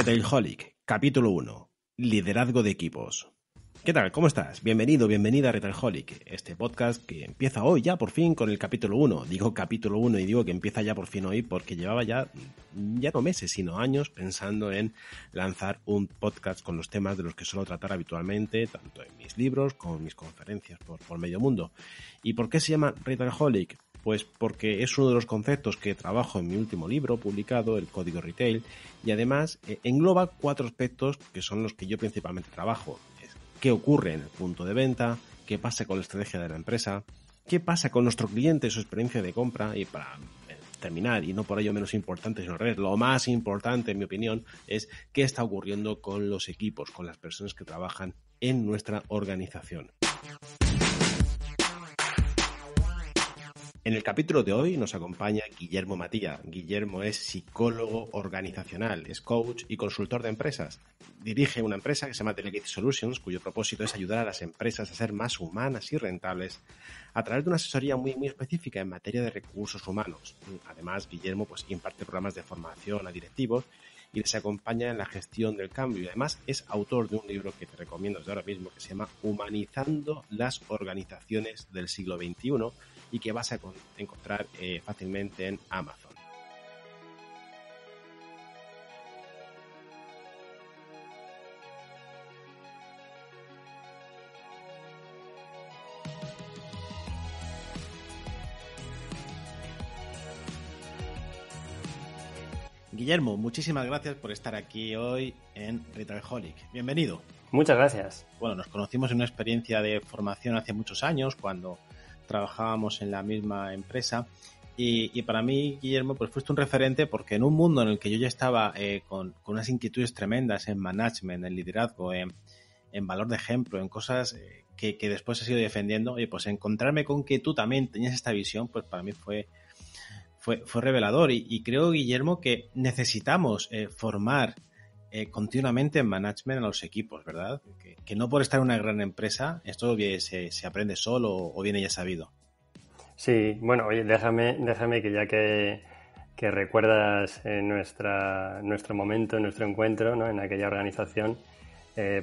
Retailholic, capítulo 1. Liderazgo de equipos. ¿Qué tal? ¿Cómo estás? Bienvenido, bienvenida a Retailholic, este podcast que empieza hoy ya por fin con el capítulo 1. Digo capítulo 1 y digo que empieza ya por fin hoy porque llevaba ya no meses, sino años pensando en lanzar un podcast con los temas de los que suelo tratar habitualmente, tanto en mis libros como en mis conferencias por medio mundo. ¿Y por qué se llama Retailholic? Pues porque es uno de los conceptos que trabajo en mi último libro publicado, El Código Retail, y además engloba 4 aspectos que son los que yo principalmente trabajo. ¿Qué ocurre en el punto de venta? ¿Qué pasa con la estrategia de la empresa? ¿Qué pasa con nuestro cliente y su experiencia de compra? Y para terminar, y no por ello menos importante, sino al revés, lo más importante en mi opinión es qué está ocurriendo con los equipos, con las personas que trabajan en nuestra organización. En el capítulo de hoy nos acompaña Guillermo Matilla. Guillermo es psicólogo organizacional, es coach y consultor de empresas. Dirige una empresa que se llama Delegate Solutions, cuyo propósito es ayudar a las empresas a ser más humanas y rentables a través de una asesoría muy específica en materia de recursos humanos. Además, Guillermo imparte programas de formación a directivos y les acompaña en la gestión del cambio. Y además es autor de un libro que te recomiendo desde ahora mismo que se llama Humanizando las organizaciones del siglo XXI y que vas a encontrar fácilmente en Amazon. Guillermo, muchísimas gracias por estar aquí hoy en Retailholic. Bienvenido. Muchas gracias. Bueno, nos conocimos en una experiencia de formación hace muchos años, cuando trabajábamos en la misma empresa. Y para mí, Guillermo, pues fuiste un referente porque en un mundo en el que yo ya estaba con unas inquietudes tremendas en management, en liderazgo, en valor de ejemplo, en cosas que después he ido defendiendo, pues encontrarme con que tú también tenías esta visión, pues para mí fue revelador y creo, Guillermo, que necesitamos formar continuamente en management a los equipos, ¿verdad? Que no por estar en una gran empresa esto se aprende solo o viene ya sabido. Sí, bueno, oye, déjame que ya que recuerdas nuestro momento, nuestro encuentro, ¿no? En aquella organización,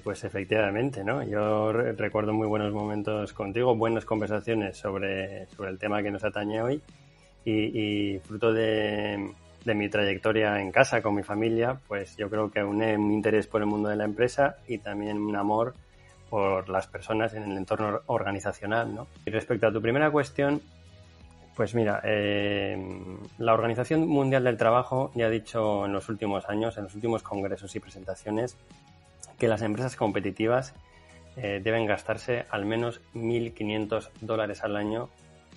pues efectivamente, ¿no? Yo recuerdo muy buenos momentos contigo, buenas conversaciones sobre el tema que nos atañe hoy y fruto de mi trayectoria en casa con mi familia, pues yo creo que uné un interés por el mundo de la empresa y también un amor por las personas en el entorno organizacional, ¿no? Y respecto a tu primera cuestión, pues mira, la Organización Mundial del Trabajo ya ha dicho en los últimos años, en los últimos congresos y presentaciones, que las empresas competitivas deben gastarse al menos $1.500 al año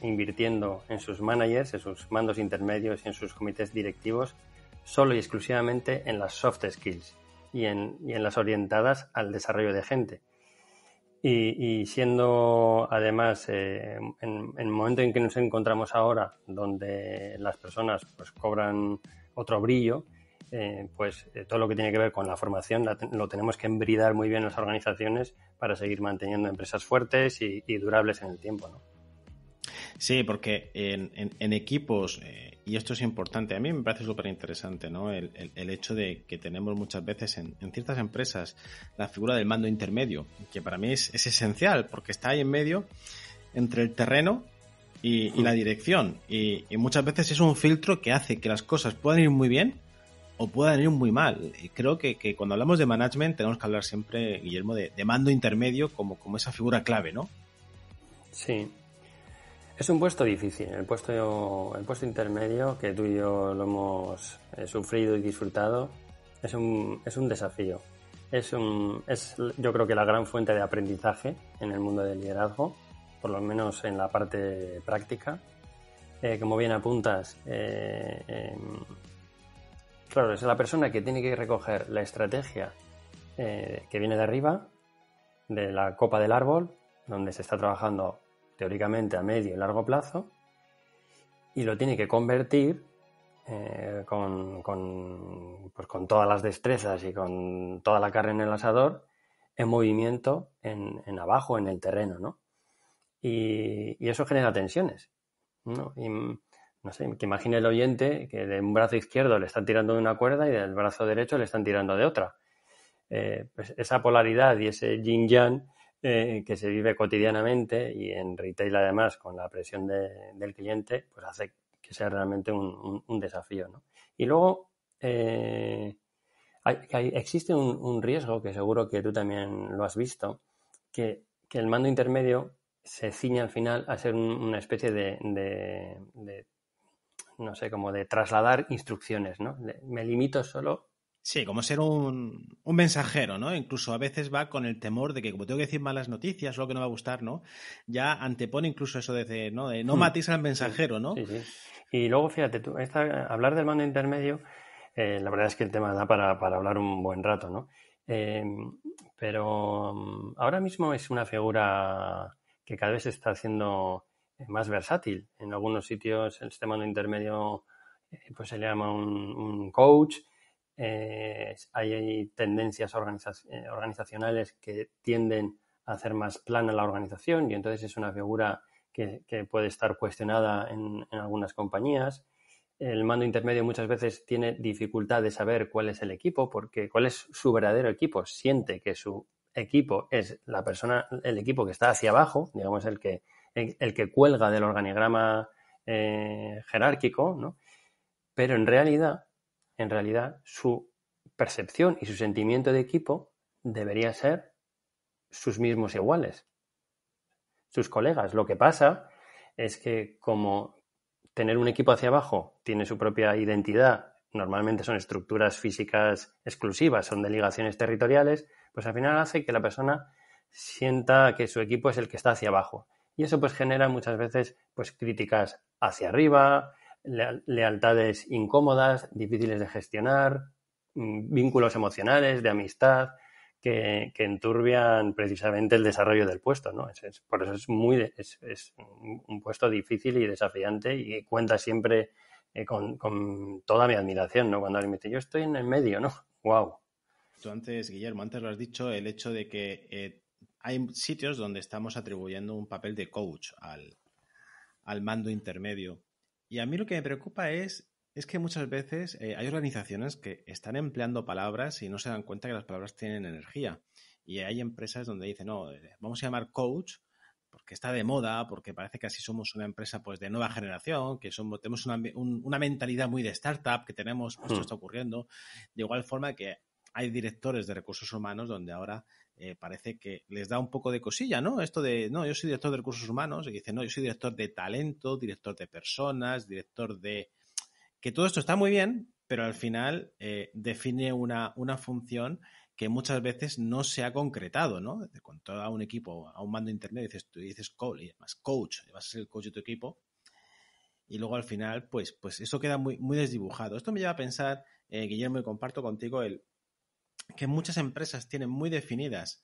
invirtiendo en sus managers, en sus mandos intermedios y en sus comités directivos solo y exclusivamente en las soft skills y en las orientadas al desarrollo de gente. Y siendo además en el momento en que nos encontramos ahora, donde las personas pues cobran otro brillo, todo lo que tiene que ver con la formación lo tenemos que embridar muy bien en las organizaciones para seguir manteniendo empresas fuertes y durables en el tiempo, ¿no? Sí, porque en equipos, y esto es importante, a mí me parece súper interesante, ¿no? El hecho de que tenemos muchas veces en ciertas empresas la figura del mando intermedio, que para mí es esencial, porque está ahí en medio entre el terreno y la dirección. Y muchas veces es un filtro que hace que las cosas puedan ir muy bien o puedan ir muy mal. Y creo que cuando hablamos de management tenemos que hablar siempre, Guillermo, de mando intermedio como esa figura clave, ¿no? Sí. Es un puesto difícil, el puesto intermedio que tú y yo lo hemos sufrido y disfrutado, es un desafío. Yo creo que la gran fuente de aprendizaje en el mundo del liderazgo, por lo menos en la parte práctica. Como bien apuntas, claro, es la persona que tiene que recoger la estrategia que viene de arriba, de la copa del árbol, donde se está trabajando teóricamente a medio y largo plazo, y lo tiene que convertir con todas las destrezas y con toda la carne en el asador en movimiento en abajo, en el terreno, ¿no? Y eso genera tensiones, ¿no? Y no sé, que imagine el oyente que de un brazo izquierdo le están tirando de una cuerda y del brazo derecho le están tirando de otra. Pues esa polaridad y ese yin-yang que se vive cotidianamente y en retail además con la presión del cliente, pues hace que sea realmente un desafío, ¿no? Y luego existe un riesgo que seguro que tú también lo has visto, que el mando intermedio se ciñe al final a ser una especie de no sé, como de trasladar instrucciones, ¿no? Me limito solo. Sí, como ser un mensajero, ¿no? Incluso a veces va con el temor de que como tengo que decir malas noticias o lo que no va a gustar, ¿no? Ya antepone incluso eso ¿no? De no matéis al mensajero, ¿no? Sí, sí. Y luego, fíjate, tú, hablar del mando intermedio, la verdad es que el tema da para hablar un buen rato, ¿no? Pero ahora mismo es una figura que cada vez se está haciendo más versátil. En algunos sitios este mando intermedio pues se le llama un coach. Hay tendencias organizacionales que tienden a hacer más plana la organización y entonces es una figura que puede estar cuestionada en algunas compañías. El mando intermedio muchas veces tiene dificultad de saber cuál es el equipo, porque cuál es su verdadero equipo. Siente que su equipo es la persona, el equipo que está hacia abajo, digamos el que cuelga del organigrama jerárquico, ¿no? Pero en realidad, su percepción y su sentimiento de equipo debería ser sus mismos iguales, sus colegas. Lo que pasa es que como tener un equipo hacia abajo tiene su propia identidad, normalmente son estructuras físicas exclusivas, son delegaciones territoriales, pues al final hace que la persona sienta que su equipo es el que está hacia abajo. Y eso pues genera muchas veces pues críticas hacia arriba, lealtades incómodas, difíciles de gestionar, vínculos emocionales, de amistad, que enturbian precisamente el desarrollo del puesto, ¿no? Por eso es un puesto difícil y desafiante y cuenta siempre con toda mi admiración, ¿no? Cuando alguien me dice, yo estoy en el medio, ¿no? ¡Wow! Tú antes, Guillermo, antes lo has dicho, el hecho de que hay sitios donde estamos atribuyendo un papel de coach al mando intermedio. Y a mí lo que me preocupa es que muchas veces hay organizaciones que están empleando palabras y no se dan cuenta que las palabras tienen energía. Y hay empresas donde dicen, no, vamos a llamar coach porque está de moda, porque parece que así somos una empresa pues de nueva generación, que tenemos una mentalidad muy de startup, que tenemos, esto está ocurriendo. De igual forma que hay directores de recursos humanos donde ahora parece que les da un poco de cosilla, ¿no? Esto de, no, yo soy director de recursos humanos, y dicen, no, yo soy director de talento, director de personas, director de... Que todo esto está muy bien, pero al final define una función que muchas veces no se ha concretado, ¿no? Con todo un equipo, a un mando internet, tú dices coach, y además coach, vas a ser el coach de tu equipo, y luego al final, pues eso queda muy, muy desdibujado. Esto me lleva a pensar, Guillermo, y comparto contigo que muchas empresas tienen muy definidas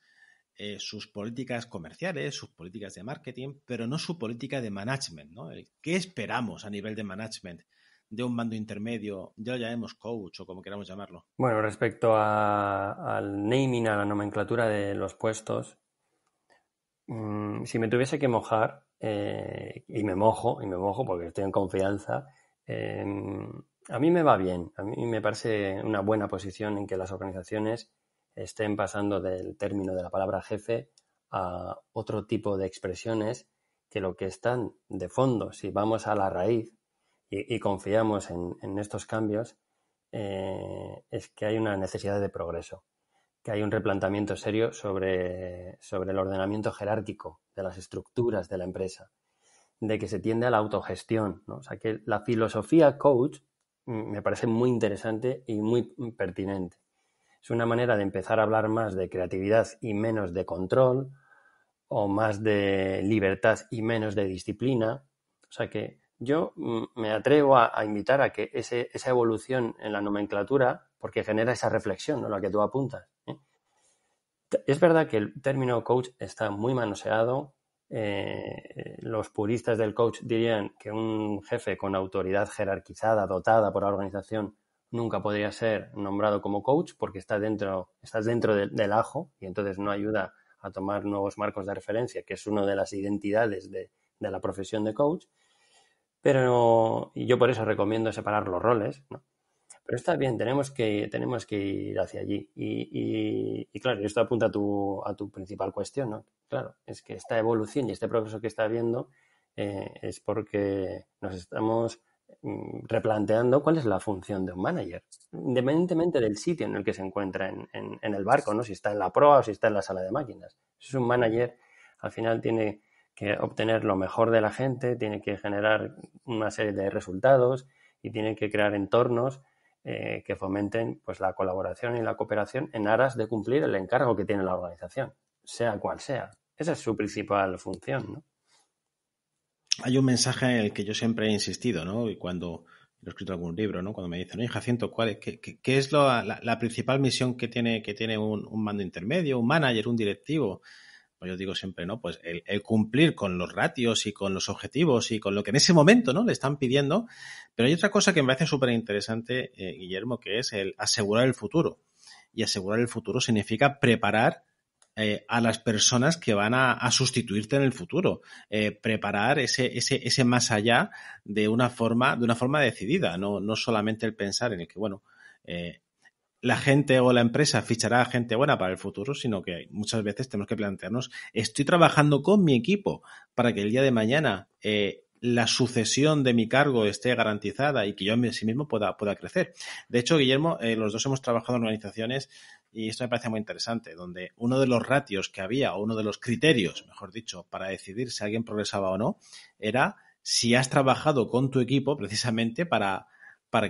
sus políticas comerciales, sus políticas de marketing, pero no su política de management, ¿no? ¿Qué esperamos a nivel de management de un mando intermedio? Ya lo llamemos coach o como queramos llamarlo. Bueno, respecto al naming, a la nomenclatura de los puestos, si me tuviese que mojar, y me mojo porque estoy en confianza, a mí me va bien. A mí me parece una buena posición en que las organizaciones estén pasando del término de la palabra jefe a otro tipo de expresiones que lo que están de fondo, si vamos a la raíz y confiamos en estos cambios, es que hay una necesidad de progreso, que hay un replanteamiento serio sobre el ordenamiento jerárquico de las estructuras de la empresa, de que se tiende a la autogestión, ¿no? O sea, que la filosofía coach me parece muy interesante y muy pertinente. Es una manera de empezar a hablar más de creatividad y menos de control, o más de libertad y menos de disciplina. O sea que yo me atrevo a invitar a que esa evolución en la nomenclatura, porque genera esa reflexión, ¿no?, a la que tú apuntas, ¿eh? Es verdad que el término coach está muy manoseado. Los puristas del coach dirían que un jefe con autoridad jerarquizada, dotada por la organización, nunca podría ser nombrado como coach porque estás dentro del ajo y entonces no ayuda a tomar nuevos marcos de referencia, que es una de las identidades de la profesión de coach. pero y yo por eso recomiendo separar los roles, ¿no? Pero está bien, tenemos que ir hacia allí. Y claro, esto apunta a tu principal cuestión, ¿no? Claro, es que esta evolución y este progreso que está habiendo es porque nos estamos replanteando cuál es la función de un manager, independientemente del sitio en el que se encuentra en el barco, ¿no? Si está en la proa o si está en la sala de máquinas. Si es un manager, al final tiene que obtener lo mejor de la gente, tiene que generar una serie de resultados y tiene que crear entornos que fomenten pues la colaboración y la cooperación en aras de cumplir el encargo que tiene la organización, sea cual sea. Esa es su principal función, ¿no? Hay un mensaje en el que yo siempre he insistido, ¿no? Y cuando he escrito algún libro, ¿no? Cuando me dicen, oye, Jacinto, ¿qué es la principal misión que tiene un mando intermedio, un manager, un directivo? Pues yo digo siempre, ¿no? Pues el cumplir con los ratios y con los objetivos y con lo que en ese momento, ¿no? Le están pidiendo. Pero hay otra cosa que me parece súper interesante, Guillermo, que es el asegurar el futuro. Y asegurar el futuro significa preparar a las personas que van a sustituirte en el futuro. Preparar ese más allá de una forma decidida, no solamente el pensar en el que, bueno, la gente o la empresa fichará a gente buena para el futuro, sino que muchas veces tenemos que plantearnos, estoy trabajando con mi equipo para que el día de mañana la sucesión de mi cargo esté garantizada y que yo en sí mismo pueda crecer. De hecho, Guillermo, los dos hemos trabajado en organizaciones y esto me parece muy interesante, donde uno de los ratios que había, o uno de los criterios, mejor dicho, para decidir si alguien progresaba o no, era si has trabajado con tu equipo precisamente para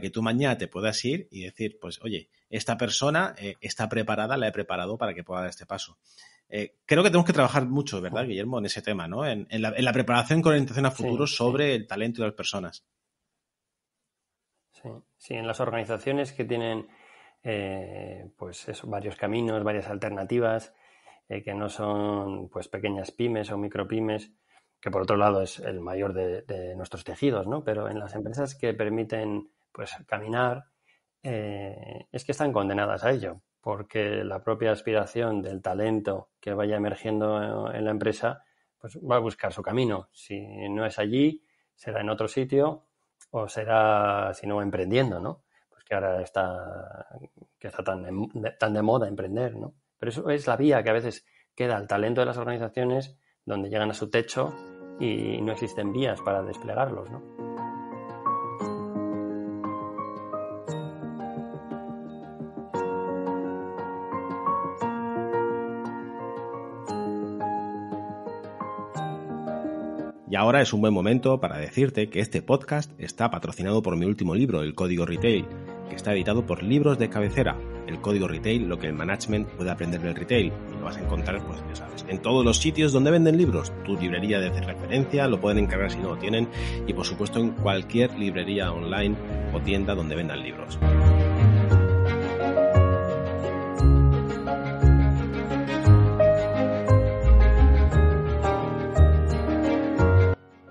que tú mañana te puedas ir y decir, pues, oye, esta persona está preparada, la he preparado para que pueda dar este paso. Creo que tenemos que trabajar mucho, ¿verdad, Guillermo, en ese tema, ¿no? En la preparación con orientación a futuro Sí, sobre el talento de las personas. sí, sí. En las organizaciones que tienen pues eso, varios caminos, varias alternativas, que no son pues pequeñas pymes o micropymes, que por otro lado es el mayor de nuestros tejidos, ¿no? Pero en las empresas que permiten pues caminar, es que están condenadas a ello, porque la propia aspiración del talento que vaya emergiendo en la empresa, pues va a buscar su camino. Si no es allí, será en otro sitio o será, si no, emprendiendo, ¿no? Pues que ahora está tan de moda emprender, ¿no? Pero eso es la vía que a veces queda al talento de las organizaciones donde llegan a su techo y no existen vías para desplegarlos, ¿no? Y ahora es un buen momento para decirte que este podcast está patrocinado por mi último libro, El Código Retail, que está editado por Libros de Cabecera. El Código Retail, lo que el management puede aprender del retail. Y lo vas a encontrar, pues ya sabes, en todos los sitios donde venden libros. Tu librería de referencia, lo pueden encargar si no lo tienen. Y por supuesto en cualquier librería online o tienda donde vendan libros.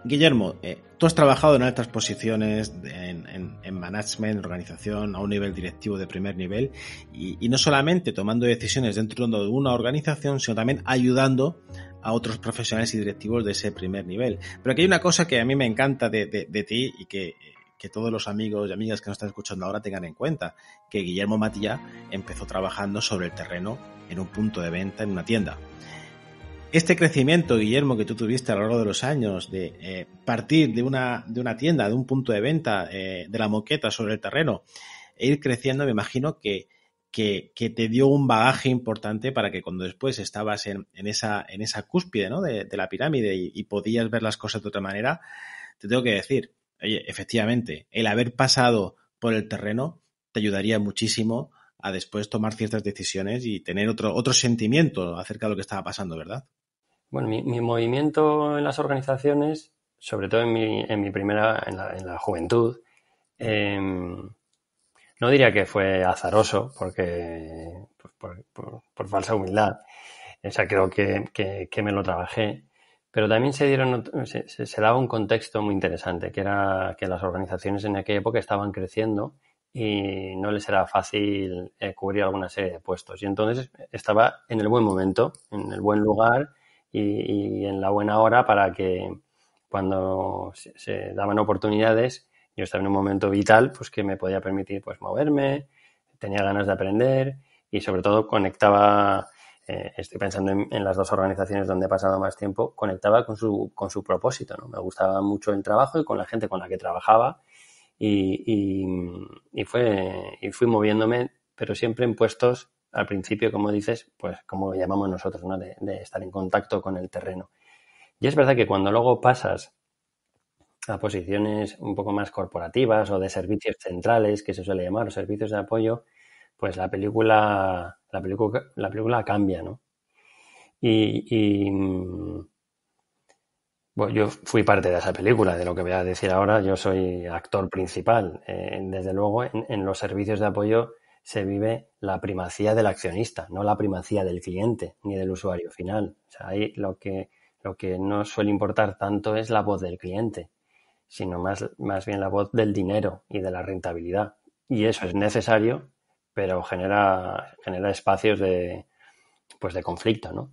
Guillermo, tú has trabajado en altas posiciones en management, organización, a un nivel directivo de primer nivel y no solamente tomando decisiones dentro de una organización, sino también ayudando a otros profesionales y directivos de ese primer nivel. Pero aquí hay una cosa que a mí me encanta de ti y que todos los amigos y amigas que nos están escuchando ahora tengan en cuenta, que Guillermo Matilla empezó trabajando sobre el terreno en un punto de venta en una tienda. Este crecimiento, Guillermo, que tú tuviste a lo largo de los años, de partir de una tienda, de un punto de venta, de la moqueta sobre el terreno, e ir creciendo, me imagino que te dio un bagaje importante para que cuando después estabas en esa cúspide, ¿no? de la pirámide y podías ver las cosas de otra manera, te tengo que decir, oye, efectivamente, el haber pasado por el terreno te ayudaría muchísimo a después tomar ciertas decisiones y tener otro sentimiento acerca de lo que estaba pasando, ¿verdad? Bueno, mi movimiento en las organizaciones, sobre todo en mi primera, en la juventud, eh, no diría que fue azaroso, porque por falsa humildad. O sea, creo que me lo trabajé. Pero también se daba un contexto muy interesante, que era que las organizaciones en aquella época estaban creciendo y no les era fácil cubrir alguna serie de puestos. Y entonces estaba en el buen momento, en el buen lugar y en la buena hora cuando se daban oportunidades, yo estaba en un momento vital pues que me podía permitir pues moverme, tenía ganas de aprender y sobre todo conectaba, estoy pensando en las dos organizaciones donde he pasado más tiempo, conectaba con su propósito, ¿no? Me gustaba mucho el trabajo y con la gente con la que trabajaba y fui moviéndome, pero siempre en puestos, al principio, como dices, pues como llamamos nosotros, ¿no? De estar en contacto con el terreno. Y es verdad que cuando luego pasas a posiciones un poco más corporativas o de servicios centrales, que se suele llamar, o servicios de apoyo, pues la película cambia, ¿no? Y bueno, yo fui parte de esa película, de lo que voy a decir ahora, yo soy actor principal. Desde luego, en los servicios de apoyo se vive la primacía del accionista, no la primacía del cliente ni del usuario final. O sea, ahí lo que no suele importar tanto es la voz del cliente, sino más bien la voz del dinero y de la rentabilidad. Y eso es necesario, pero genera espacios pues de conflicto, ¿no?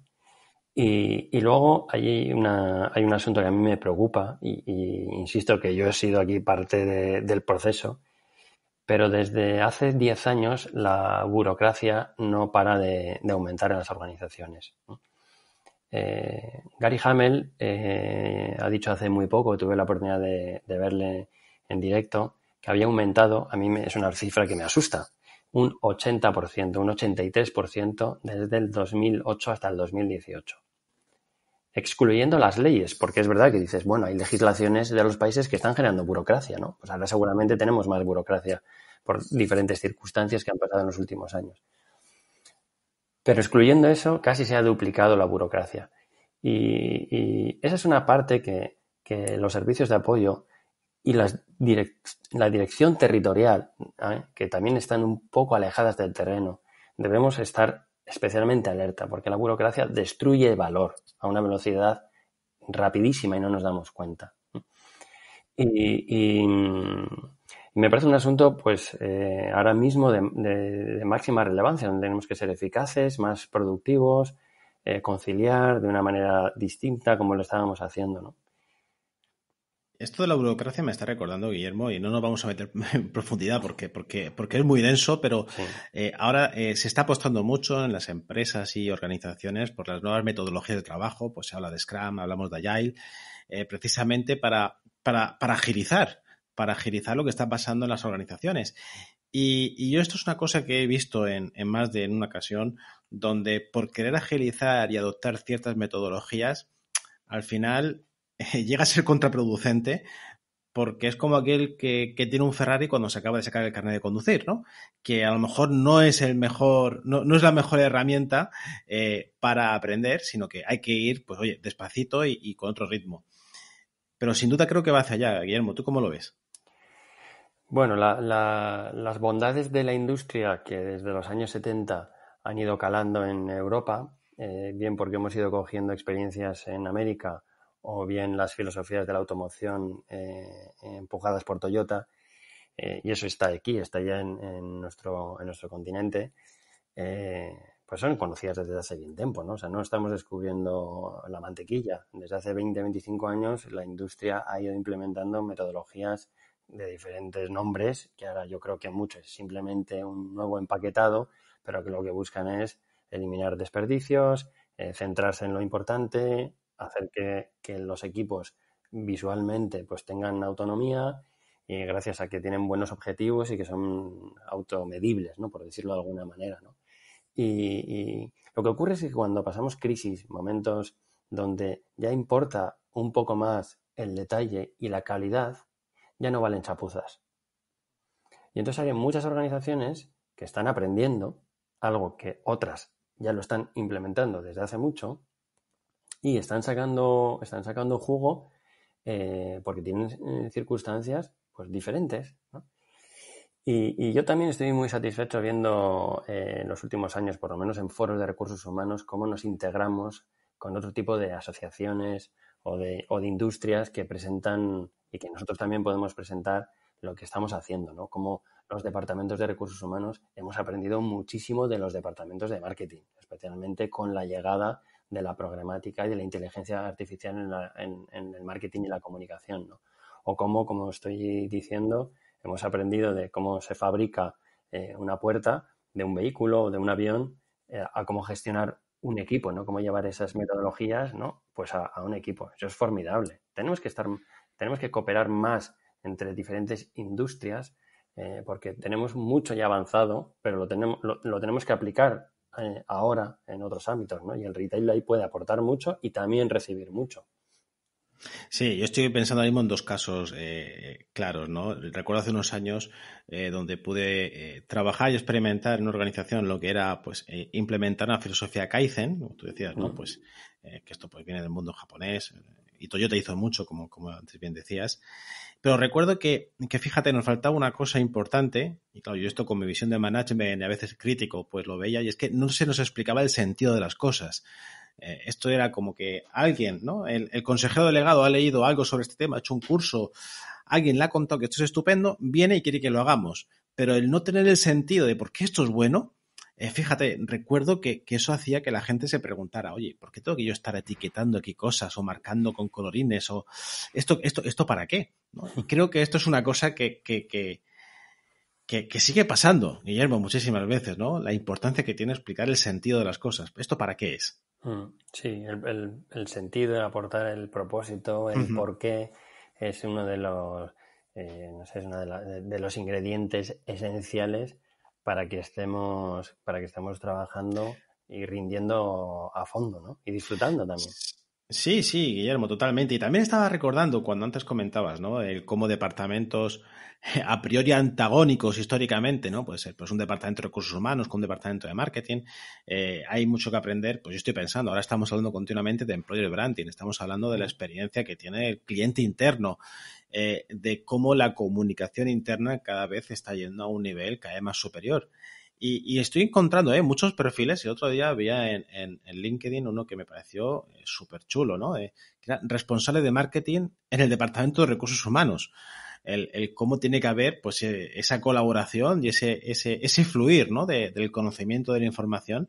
Y luego hay un asunto que a mí me preocupa y insisto que yo he sido aquí parte del proceso, pero desde hace 10 años la burocracia no para de aumentar en las organizaciones, ¿no? Gary Hamel ha dicho hace muy poco, tuve la oportunidad de verle en directo, que había aumentado, es una cifra que me asusta, un 80%, un 83% desde el 2008 hasta el 2018. Excluyendo las leyes, porque es verdad que dices, bueno, hay legislaciones de los países que están generando burocracia, ¿no? Pues ahora seguramente tenemos más burocracia por diferentes circunstancias que han pasado en los últimos años. Pero excluyendo eso, casi se ha duplicado la burocracia. Y esa es una parte que los servicios de apoyo y la dirección territorial, que también están un poco alejadas del terreno, debemos estar especialmente alerta, porque la burocracia destruye valor a una velocidad rapidísima y no nos damos cuenta. Y me parece un asunto, pues, ahora mismo de máxima relevancia, donde tenemos que ser eficaces, más productivos, conciliar de una manera distinta como lo estábamos haciendo, ¿no? Esto de la burocracia me está recordando, Guillermo, y no nos vamos a meter en profundidad porque es muy denso, pero Sí. ahora se está apostando mucho en las empresas y organizaciones por las nuevas metodologías de trabajo, pues se habla de Scrum, hablamos de Agile, precisamente para agilizar lo que está pasando en las organizaciones. Y yo esto es una cosa que he visto en más de una ocasión, donde por querer agilizar y adoptar ciertas metodologías, al final llega a ser contraproducente porque es como aquel que tiene un Ferrari cuando se acaba de sacar el carnet de conducir, ¿no? Que a lo mejor no es el mejor, no es la mejor herramienta para aprender, sino que hay que ir, pues oye, despacito y con otro ritmo. Pero sin duda creo que va hacia allá, Guillermo. ¿Tú cómo lo ves? Bueno, las bondades de la industria que desde los años 70 han ido calando en Europa, bien porque hemos ido cogiendo experiencias en América o bien las filosofías de la automoción empujadas por Toyota, y eso está aquí, está ya en nuestro continente, pues son conocidas desde hace bien tiempo, ¿no? O sea, no estamos descubriendo la mantequilla. Desde hace 20, 25 años la industria ha ido implementando metodologías de diferentes nombres, que ahora yo creo que mucho es simplemente un nuevo empaquetado, pero que lo que buscan es eliminar desperdicios, centrarse en lo importante, hacer que los equipos visualmente pues tengan autonomía y gracias a que tienen buenos objetivos y que son automedibles, ¿no? Por decirlo de alguna manera, ¿no? Y lo que ocurre es que cuando pasamos crisis, momentos donde ya importa un poco más el detalle y la calidad, ya no valen chapuzas. Y entonces hay muchas organizaciones que están aprendiendo algo que otras ya lo están implementando desde hace mucho y están sacando jugo porque tienen circunstancias pues diferentes, ¿no? Y yo también estoy muy satisfecho viendo en los últimos años, por lo menos en foros de recursos humanos, cómo nos integramos con otro tipo de asociaciones o de industrias que presentan y que nosotros también podemos presentar lo que estamos haciendo, ¿no? Como los departamentos de recursos humanos hemos aprendido muchísimo de los departamentos de marketing, especialmente con la llegada de la programática y de la inteligencia artificial en el marketing y la comunicación, ¿no? O cómo, como estoy diciendo, hemos aprendido de cómo se fabrica una puerta de un vehículo o de un avión a cómo gestionar un equipo, ¿no? Cómo llevar esas metodologías, ¿no? Pues a un equipo. Eso es formidable. Tenemos que cooperar más entre diferentes industrias porque tenemos mucho ya avanzado, pero lo tenemos que aplicar ahora en otros ámbitos, ¿no? Y el retail ahí puede aportar mucho y también recibir mucho. Sí, yo estoy pensando ahora mismo en dos casos claros, ¿no? Recuerdo hace unos años donde pude trabajar y experimentar en una organización lo que era, pues, implementar una filosofía Kaizen, como tú decías, ¿no? Pues que esto pues viene del mundo japonés y Toyota hizo mucho, como antes bien decías. Pero recuerdo que fíjate, nos faltaba una cosa importante, y claro, yo esto con mi visión de management a veces crítico, pues lo veía, y es que no se nos explicaba el sentido de las cosas. Esto era como que alguien, ¿no? El consejero delegado ha leído algo sobre este tema, ha hecho un curso, alguien le ha contado que esto es estupendo, viene y quiere que lo hagamos. Pero el no tener el sentido de por qué esto es bueno, fíjate, recuerdo que eso hacía que la gente se preguntara, oye, ¿por qué tengo que yo estar etiquetando aquí cosas o marcando con colorines? O ¿esto para qué? ¿No? Y creo que esto es una cosa que sigue pasando, Guillermo, muchísimas veces, ¿no? La importancia que tiene explicar el sentido de las cosas. ¿Esto para qué es? Sí, el sentido, el aportar el propósito, el por qué es uno de los, no sé, es uno de los ingredientes esenciales para que estemos trabajando y rindiendo a fondo, ¿no? Y disfrutando también. Sí, Guillermo, totalmente. Y también estaba recordando cuando antes comentabas, ¿no? El cómo departamentos a priori antagónicos históricamente, ¿no? Puede ser pues un departamento de recursos humanos con un departamento de marketing. Hay mucho que aprender. Pues yo estoy pensando, ahora estamos hablando continuamente de employer branding, estamos hablando de la experiencia que tiene el cliente interno, de cómo la comunicación interna cada vez está yendo a un nivel cada vez más superior. Y estoy encontrando muchos perfiles. El otro día había en LinkedIn uno que me pareció súper chulo, ¿no? Que era responsable de marketing en el departamento de recursos humanos. El cómo tiene que haber pues esa colaboración y ese fluir, ¿no? Del conocimiento de la información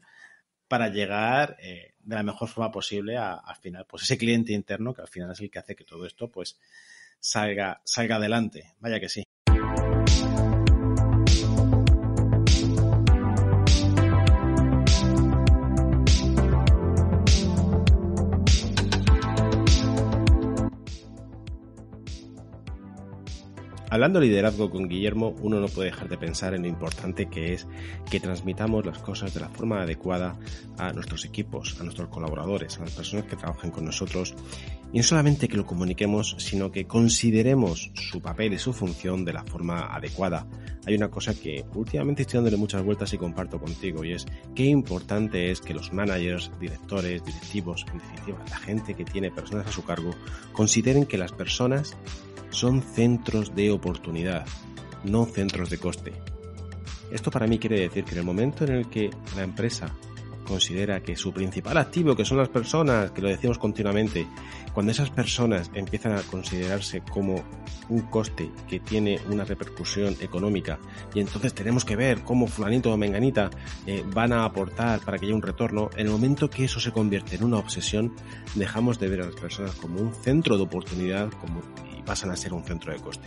para llegar de la mejor forma posible al final, pues ese cliente interno que al final es el que hace que todo esto pues salga adelante. Vaya que sí. Hablando de liderazgo con Guillermo, uno no puede dejar de pensar en lo importante que es que transmitamos las cosas de la forma adecuada a nuestros equipos, a nuestros colaboradores, a las personas que trabajan con nosotros. Y no solamente que lo comuniquemos, sino que consideremos su papel y su función de la forma adecuada. Hay una cosa que últimamente estoy dándole muchas vueltas y comparto contigo, y es qué importante es que los managers, directores, directivos, en definitiva, la gente que tiene personas a su cargo, consideren que las personas son centros de oportunidad, no centros de coste. Esto para mí quiere decir que en el momento en el que la empresa considera que su principal activo, que son las personas, que lo decimos continuamente, cuando esas personas empiezan a considerarse como un coste que tiene una repercusión económica y entonces tenemos que ver cómo fulanito o menganita van a aportar para que haya un retorno, en el momento que eso se convierte en una obsesión, dejamos de ver a las personas como un centro de oportunidad y pasan a ser un centro de coste.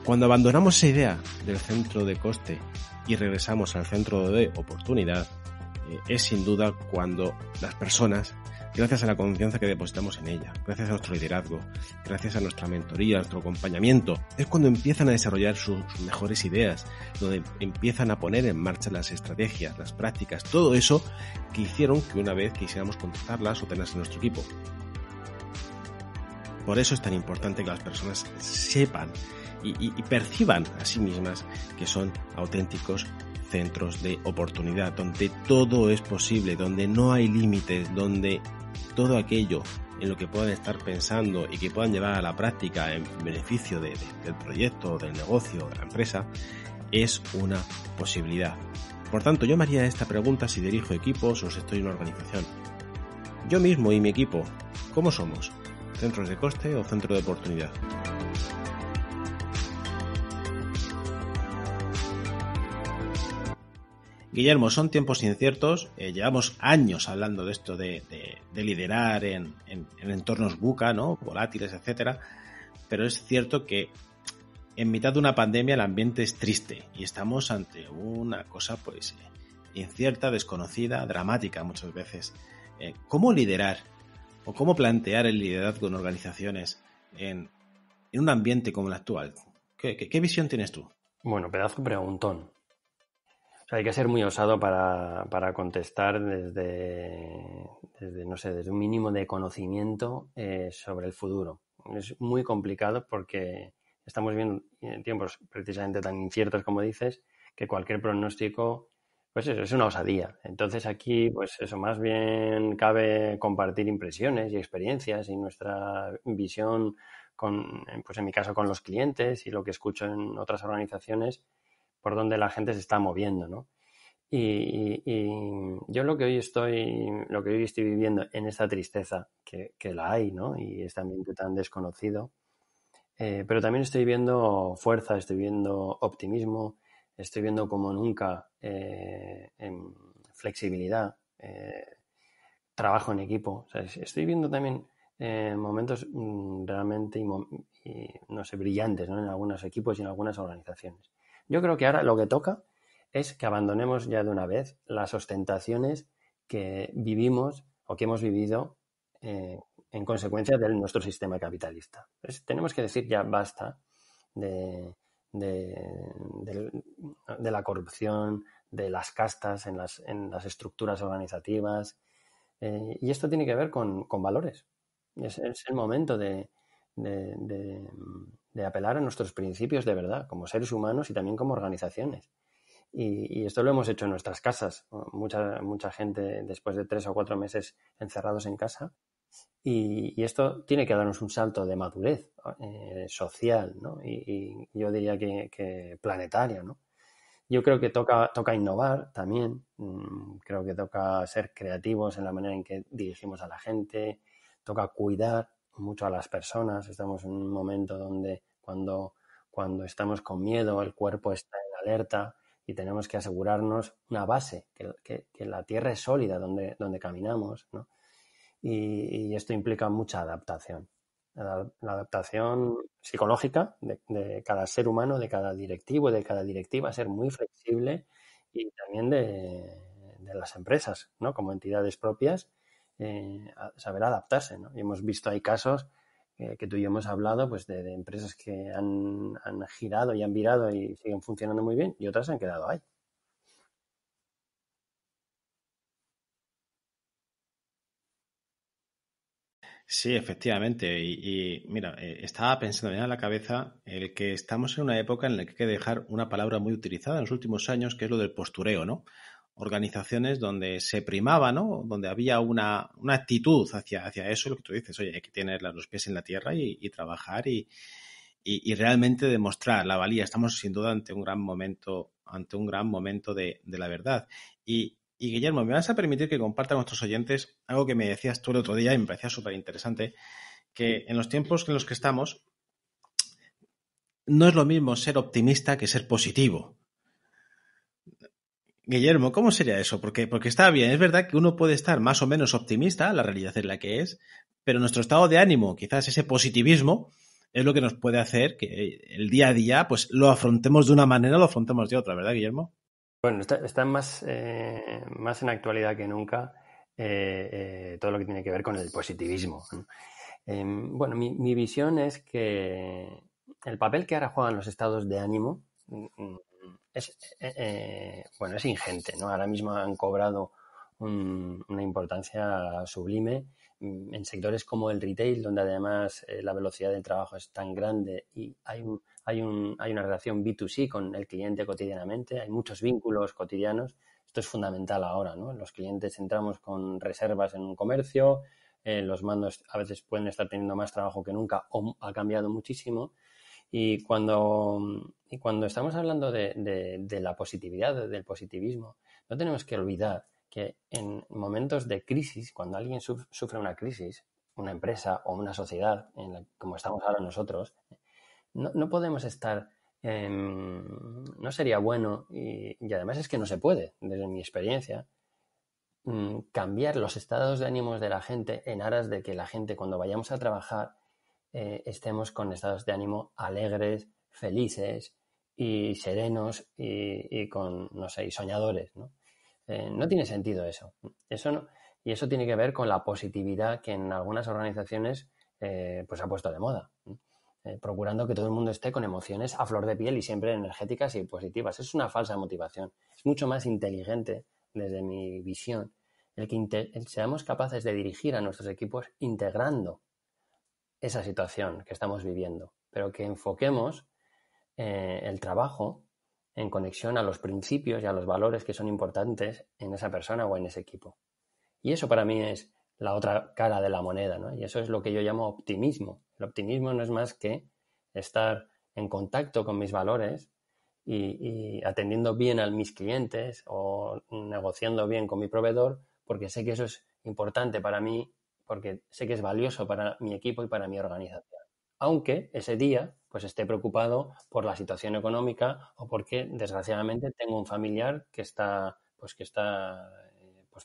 Cuando abandonamos esa idea del centro de coste y regresamos al centro de oportunidad, es sin duda cuando las personas, gracias a la confianza que depositamos en ella, gracias a nuestro liderazgo, gracias a nuestra mentoría, a nuestro acompañamiento, es cuando empiezan a desarrollar sus mejores ideas, donde empiezan a poner en marcha las estrategias, las prácticas, todo eso que hicieron que una vez quisiéramos contratarlas o tenerlas en nuestro equipo. Por eso es tan importante que las personas sepan y perciban a sí mismas que son auténticos centros de oportunidad, donde todo es posible, donde no hay límites, donde todo aquello en lo que puedan estar pensando y que puedan llevar a la práctica en beneficio del proyecto, del negocio, de la empresa, es una posibilidad. Por tanto, yo me haría esta pregunta si dirijo equipos o si estoy en una organización. Yo mismo y mi equipo, ¿cómo somos? ¿Centros de coste o centro de oportunidad? Guillermo, son tiempos inciertos, llevamos años hablando de esto de liderar en entornos VUCA, ¿no? Volátiles, etcétera, pero es cierto que en mitad de una pandemia el ambiente es triste y estamos ante una cosa pues incierta, desconocida, dramática muchas veces. ¿Cómo liderar o cómo plantear el liderazgo en organizaciones en un ambiente como el actual? ¿Qué visión tienes tú? Bueno, pedazo de preguntón. O sea, hay que ser muy osado para contestar no sé, desde un mínimo de conocimiento sobre el futuro. Es muy complicado porque estamos viendo en tiempos precisamente tan inciertos como dices, que cualquier pronóstico, pues eso, es una osadía. Entonces aquí, pues eso, más bien cabe compartir impresiones y experiencias y nuestra visión pues en mi caso con los clientes y lo que escucho en otras organizaciones por donde la gente se está moviendo, ¿no? Y yo lo que hoy estoy viviendo en esta tristeza, que la hay, ¿no? Y este ambiente tan desconocido, pero también estoy viendo fuerza, estoy viendo optimismo, estoy viendo como nunca flexibilidad, trabajo en equipo. O sea, estoy viendo también momentos realmente no sé, brillantes, ¿no? En algunos equipos y en algunas organizaciones. Yo creo que ahora lo que toca es que abandonemos ya de una vez las ostentaciones que vivimos o que hemos vivido en consecuencia de nuestro sistema capitalista. Entonces, tenemos que decir ya basta de, de la corrupción, de las castas en las estructuras organizativas, y esto tiene que ver con valores. Es el momento de, de- de apelar a nuestros principios de verdad, como seres humanos y también como organizaciones. Y esto lo hemos hecho en nuestras casas. Mucha gente después de 3 o 4 meses encerrados en casa. Y esto tiene que darnos un salto de madurez social, ¿no? Y yo diría que planetaria, ¿no? Yo creo que toca innovar también. Creo que toca ser creativos en la manera en que dirigimos a la gente. Toca cuidar mucho a las personas. Estamos en un momento donde cuando estamos con miedo, el cuerpo está en alerta y tenemos que asegurarnos una base, que la tierra es sólida donde caminamos, ¿no? Y esto implica mucha adaptación. La adaptación psicológica de cada ser humano, de cada directivo, de cada directiva, ser muy flexible y también de las empresas, ¿no? Como entidades propias, saber adaptarse, ¿no? Y hemos visto, hay casos que tú y yo hemos hablado, pues de empresas que han girado y han virado y siguen funcionando muy bien y otras han quedado ahí. Sí, efectivamente. Mira, estaba pensando ya en la cabeza el que estamos en una época en la que hay que dejar una palabra muy utilizada en los últimos años, que es lo del postureo, ¿no? Organizaciones donde se primaba, ¿no? Donde había una actitud hacia eso, lo que tú dices, oye, hay que tener los pies en la tierra y trabajar y realmente demostrar la valía. Estamos sin duda ante un gran momento de la verdad. Y Guillermo, me vas a permitir que comparta con nuestros oyentes algo que me decías tú el otro día y me parecía súper interesante, que en los tiempos en los que estamos no es lo mismo ser optimista que ser positivo. Guillermo, ¿cómo sería eso? Porque está bien, es verdad que uno puede estar más o menos optimista, la realidad es la que es, pero nuestro estado de ánimo, quizás ese positivismo, es lo que nos puede hacer que el día a día pues lo afrontemos de una manera o lo afrontemos de otra, ¿verdad, Guillermo? Bueno, está más en actualidad que nunca todo lo que tiene que ver con el positivismo, ¿no? Bueno, mi visión es que el papel que ahora juegan los estados de ánimo es, bueno, es ingente, ¿no? Ahora mismo han cobrado una importancia sublime en sectores como el retail, donde además la velocidad del trabajo es tan grande y hay una relación B2C con el cliente cotidianamente, hay muchos vínculos cotidianos. Esto es fundamental ahora, ¿no? Los clientes entramos con reservas en un comercio, los mandos a veces pueden estar teniendo más trabajo que nunca o ha cambiado muchísimo. Y cuando estamos hablando de la positividad, del positivismo, no tenemos que olvidar que en momentos de crisis, cuando alguien sufre una crisis, una empresa o una sociedad, como estamos ahora nosotros, no podemos estar no sería bueno, y además es que no se puede, desde mi experiencia, cambiar los estados de ánimos de la gente en aras de que la gente, cuando vayamos a trabajar, estemos con estados de ánimo alegres, felices y serenos y con, no sé, y soñadores, ¿no? No tiene sentido eso. Eso no, y eso tiene que ver con la positividad que en algunas organizaciones pues ha puesto de moda, procurando que todo el mundo esté con emociones a flor de piel y siempre energéticas y positivas. Es una falsa motivación. Es mucho más inteligente, desde mi visión, el que seamos capaces de dirigir a nuestros equipos integrando esa situación que estamos viviendo, pero que enfoquemos el trabajo en conexión a los principios y a los valores que son importantes en esa persona o en ese equipo. Y eso para mí es la otra cara de la moneda, ¿no? Y eso es lo que yo llamo optimismo. El optimismo no es más que estar en contacto con mis valores y atendiendo bien a mis clientes o negociando bien con mi proveedor, porque sé que eso es importante para mí, porque sé que es valioso para mi equipo y para mi organización. Aunque ese día pues esté preocupado por la situación económica o porque desgraciadamente tengo un familiar que está pues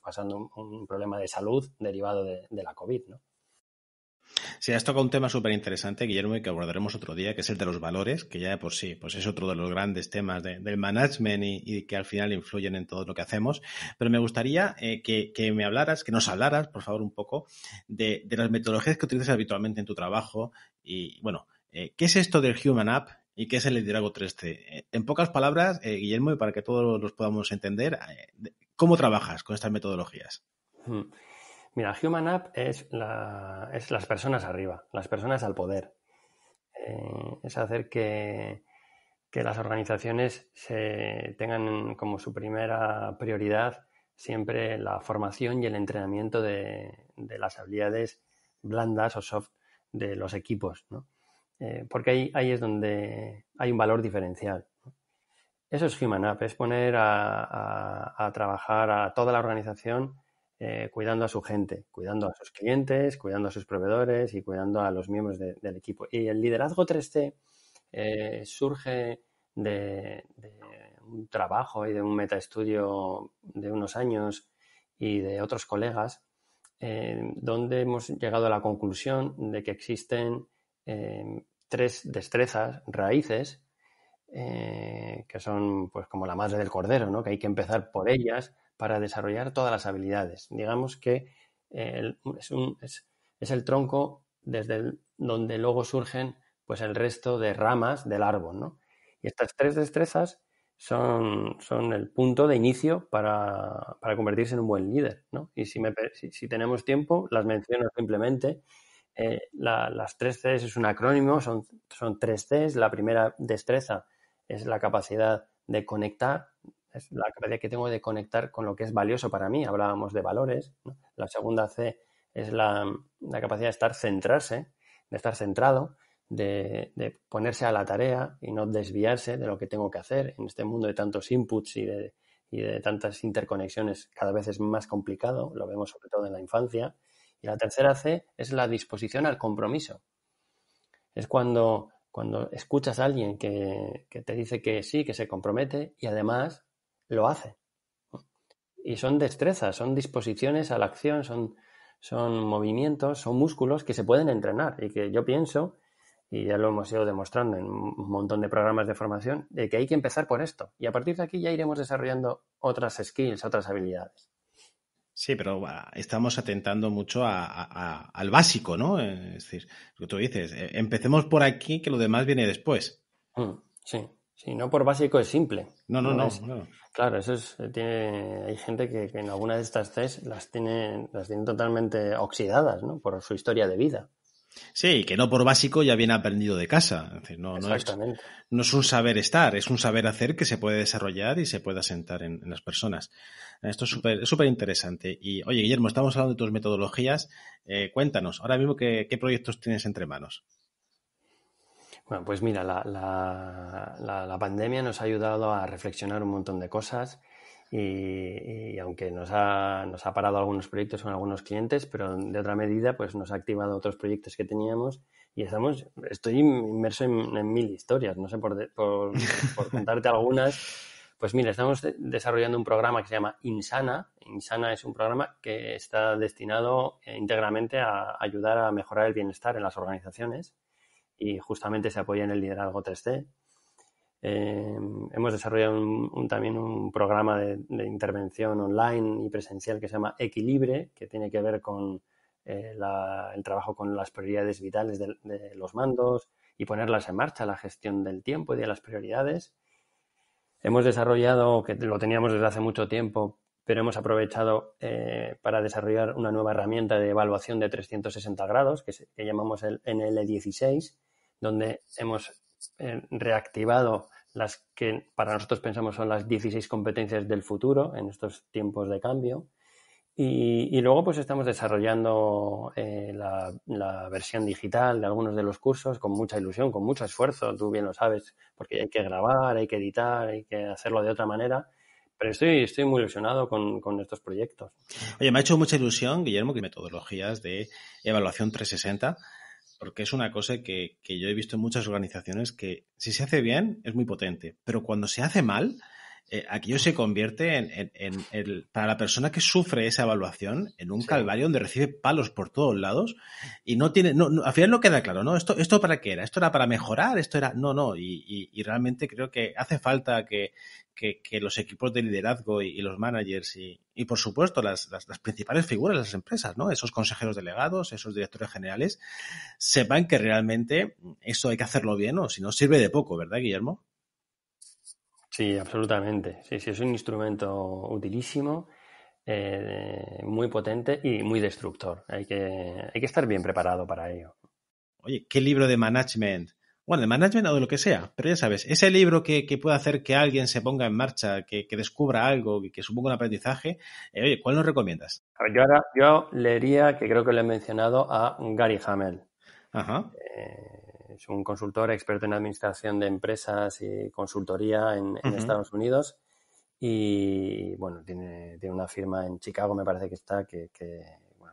pasando un problema de salud derivado de la COVID, ¿no? Sí, has tocado un tema súper interesante, Guillermo, y que abordaremos otro día, que es el de los valores, que ya de por sí pues es otro de los grandes temas del management y que al final influyen en todo lo que hacemos. Pero me gustaría que me hablaras, que nos hablaras, por favor, un poco de las metodologías que utilizas habitualmente en tu trabajo y, bueno, ¿qué es esto del Human Up y qué es el liderazgo 3D? En pocas palabras, Guillermo, y para que todos los podamos entender, ¿cómo trabajas con estas metodologías? Mira, Human Up es las personas arriba, las personas al poder. Es hacer que las organizaciones tengan como su primera prioridad siempre la formación y el entrenamiento de las habilidades blandas o soft de los equipos, ¿no? Porque ahí es donde hay un valor diferencial. Eso es Human Up, es poner a trabajar a toda la organización cuidando a su gente, cuidando a sus clientes, cuidando a sus proveedores y cuidando a los miembros del equipo. Y el liderazgo 3C surge de un trabajo y de un metaestudio de unos años y de otros colegas, donde hemos llegado a la conclusión de que existen 3 destrezas raíces que son pues como la madre del cordero, ¿no? Que hay que empezar por ellas para desarrollar todas las habilidades. Digamos que es el tronco desde donde luego surgen pues el resto de ramas del árbol, ¿no? Y estas 3 destrezas son el punto de inicio para convertirse en un buen líder, ¿no? Y si tenemos tiempo, las menciono simplemente. Las 3 Cs es un acrónimo, son 3 Cs. La primera destreza es la capacidad de conectar, es la capacidad que tengo de conectar con lo que es valioso para mí. Hablábamos de valores, ¿no? La segunda C es la capacidad de centrarse, de estar centrado, de ponerse a la tarea y no desviarse de lo que tengo que hacer. En este mundo de tantos inputs y de tantas interconexiones cada vez es más complicado, lo vemos sobre todo en la infancia. Y la tercera C es la disposición al compromiso. Es cuando escuchas a alguien que te dice que sí, que se compromete y además lo hace. Y son destrezas, son disposiciones a la acción, son movimientos, son músculos que se pueden entrenar y que yo pienso, y ya lo hemos ido demostrando en un montón de programas de formación, de que hay que empezar por esto. Y a partir de aquí ya iremos desarrollando otras skills, otras habilidades. Sí, pero estamos atentando mucho al básico, ¿no? Es decir, lo que tú dices, empecemos por aquí, que lo demás viene después. Sí, no por básico es simple. No. Claro, hay gente que en alguna de estas Cs las tiene totalmente oxidadas, ¿no? Por su historia de vida. Sí, que no por básico ya viene aprendido de casa. Es decir, Exactamente. No es un saber estar, es un saber hacer que se puede desarrollar y se puede asentar en las personas. Esto es súper interesante. Y, oye, Guillermo, estamos hablando de tus metodologías. Cuéntanos, ahora mismo, ¿qué proyectos tienes entre manos? Bueno, pues mira, la pandemia nos ha ayudado a reflexionar un montón de cosas y aunque nos ha parado algunos proyectos con algunos clientes, pero de otra medida pues nos ha activado otros proyectos que teníamos y estoy inmerso en 1000 historias, no sé, por contarte algunas. Pues mira, estamos desarrollando un programa que se llama Insana. Insana es un programa que está destinado íntegramente a ayudar a mejorar el bienestar en las organizaciones y justamente se apoya en el liderazgo 3D. Hemos desarrollado también un programa de intervención online y presencial que se llama Equilibre, que tiene que ver con el trabajo con las prioridades vitales de los mandos y ponerlas en marcha, la gestión del tiempo y de las prioridades. Hemos desarrollado, que lo teníamos desde hace mucho tiempo, pero hemos aprovechado para desarrollar una nueva herramienta de evaluación de 360 grados que llamamos el NL16, donde hemos reactivado las que para nosotros pensamos son las 16 competencias del futuro en estos tiempos de cambio. Y luego pues estamos desarrollando la versión digital de algunos de los cursos con mucha ilusión, con mucho esfuerzo, tú bien lo sabes, porque hay que grabar, hay que editar, hay que hacerlo de otra manera, pero estoy muy ilusionado con estos proyectos. Oye, me ha hecho mucha ilusión, Guillermo, que metodologías de evaluación 360, porque es una cosa que yo he visto en muchas organizaciones que si se hace bien es muy potente, pero cuando se hace mal, aquello se convierte para la persona que sufre esa evaluación en un calvario donde recibe palos por todos lados y no tiene, al final no queda claro, ¿no? ¿Esto para qué era? ¿Esto era para mejorar? ¿Esto era? No. Y realmente creo que hace falta que los equipos de liderazgo y los managers y por supuesto las principales figuras de las empresas, ¿no? Esos consejeros delegados, esos directores generales, sepan que realmente eso hay que hacerlo bien, o si no sirve de poco, ¿verdad, Guillermo? Sí, absolutamente. Sí, es un instrumento utilísimo, muy potente y muy destructor. Hay que estar bien preparado para ello. Oye, ¿qué libro de management? Bueno, de management o de lo que sea, pero ya sabes, ese libro que puede hacer que alguien se ponga en marcha, que descubra algo, que suponga un aprendizaje, oye, ¿cuál nos recomiendas? A ver, yo leería, que creo que lo he mencionado, a Gary Hamel. Ajá. Es un consultor experto en administración de empresas y consultoría en Estados Unidos y, bueno, tiene una firma en Chicago, me parece que está, que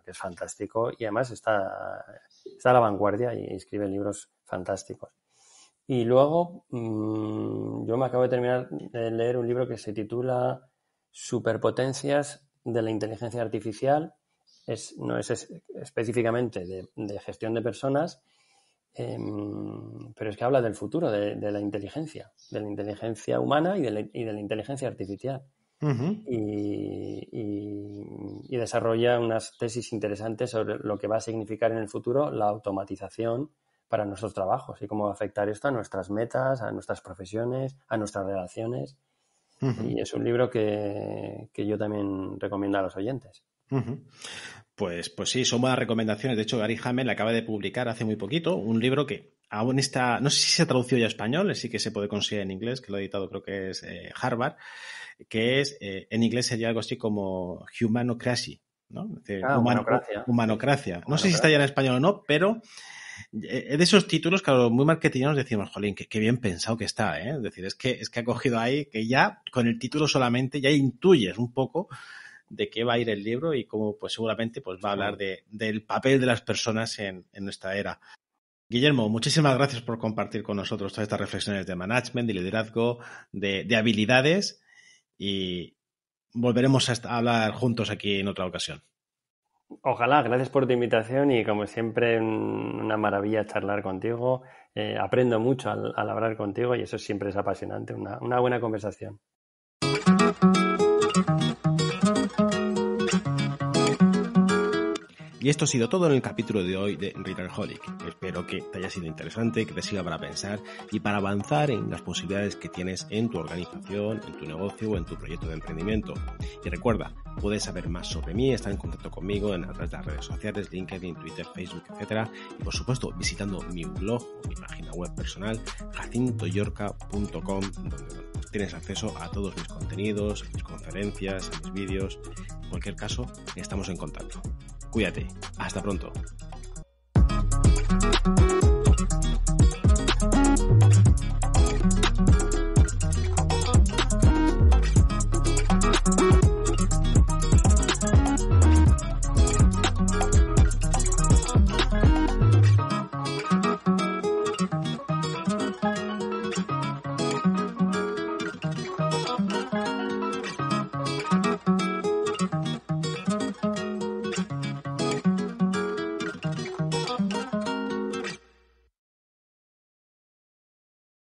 es fantástico y además está a la vanguardia y escribe libros fantásticos. Y luego yo me acabo de terminar de leer un libro que se titula Superpotencias de la inteligencia artificial. No es específicamente de gestión de personas, pero es que habla del futuro de la inteligencia humana y de la inteligencia artificial. Uh-huh. Y desarrolla unas tesis interesantes sobre lo que va a significar en el futuro la automatización para nuestros trabajos y cómo va a afectar esto a nuestras metas, a nuestras profesiones, a nuestras relaciones. Uh-huh. Y es un libro que yo también recomiendo a los oyentes. Uh-huh. Pues sí, son buenas recomendaciones. De hecho, Gary Hamel acaba de publicar hace muy poquito un libro que aún está, no sé si se ha traducido ya a español, sí que se puede conseguir en inglés, que lo ha editado creo que es Harvard, que es, en inglés sería algo así como Humanocracy, ¿no? Es decir, humanocracia. No sé si está ya en español o no, pero de esos títulos, claro, muy marketinganos decimos, jolín, qué bien pensado que está, ¿eh? Es decir, es que ha cogido ahí que ya con el título solamente ya intuyes un poco de qué va a ir el libro y cómo pues seguramente pues va a hablar del papel de las personas en nuestra era. Guillermo, muchísimas gracias por compartir con nosotros todas estas reflexiones de management, de liderazgo, de habilidades y volveremos a hablar juntos aquí en otra ocasión. Ojalá, gracias por tu invitación y como siempre una maravilla charlar contigo. Aprendo mucho al hablar contigo y eso siempre es apasionante, una buena conversación. Y esto ha sido todo en el capítulo de hoy de Retailerholic. Espero que te haya sido interesante, que te sirva para pensar y para avanzar en las posibilidades que tienes en tu organización, en tu negocio o en tu proyecto de emprendimiento. Y recuerda, puedes saber más sobre mí, estar en contacto conmigo a través de las redes sociales, LinkedIn, Twitter, Facebook, etc. Y por supuesto, visitando mi blog o mi página web personal, jacintoyorca.com, donde tienes acceso a todos mis contenidos, a mis conferencias, a mis vídeos. En cualquier caso, estamos en contacto. Cuídate. Hasta pronto.